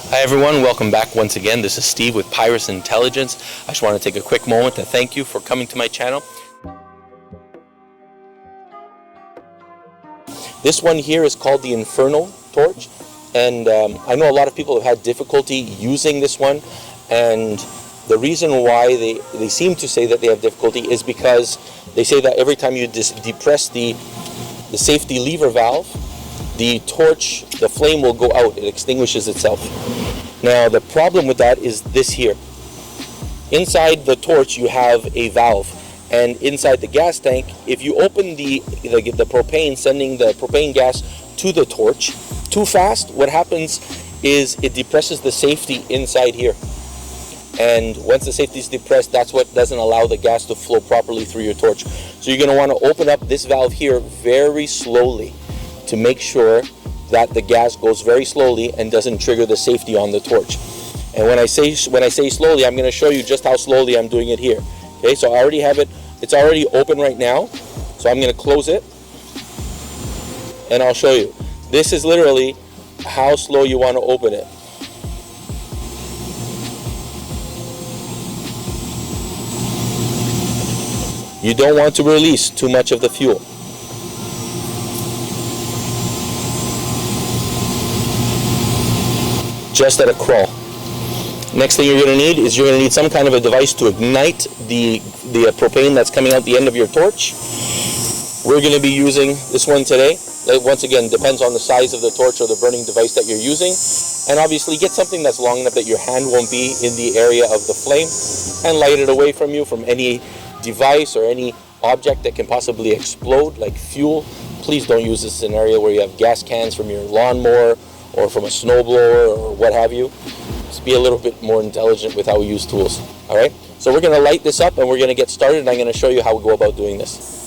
Hi everyone, welcome back once again. This is Steve with Pyrus Intelligence. I just want to take a quick moment to thank you for coming to my channel. This one here is called the Inferno Torch, and I know a lot of people have had difficulty using this one, and the reason why they seem to say that they have difficulty is because they say that every time you depress the safety lever valve, the torch, the flame will go out, it extinguishes itself. Now the problem with that is this here. Inside the torch you have a valve, and inside the gas tank, if you open the propane, sending the propane gas to the torch too fast, what happens is it depresses the safety inside here. And once the safety is depressed, that's what doesn't allow the gas to flow properly through your torch. So you're going to want to open up this valve here very slowly to make sure that the gas goes very slowly and doesn't trigger the safety on the torch. And when I say slowly, I'm going to show you just how slowly I'm doing it here. Okay, so I already have it. It's already open right now. So I'm going to close it, and I'll show you. This is literally how slow you want to open it. You don't want to release too much of the fuel. Just at a crawl. Next thing you're going to need is you're going to need some kind of a device to ignite the propane that's coming out the end of your torch. We're going to be using this one today. Once again, depends on the size of the torch or the burning device that you're using. And obviously get something that's long enough that your hand won't be in the area of the flame, and light it away from you, from any device or any object that can possibly explode, like fuel. Please don't use this in an area where you have gas cans from your lawnmower or from a snowblower or what have you. Just be a little bit more intelligent with how we use tools. All right, so we're going to light this up and we're going to get started, and I'm going to show you how we go about doing this.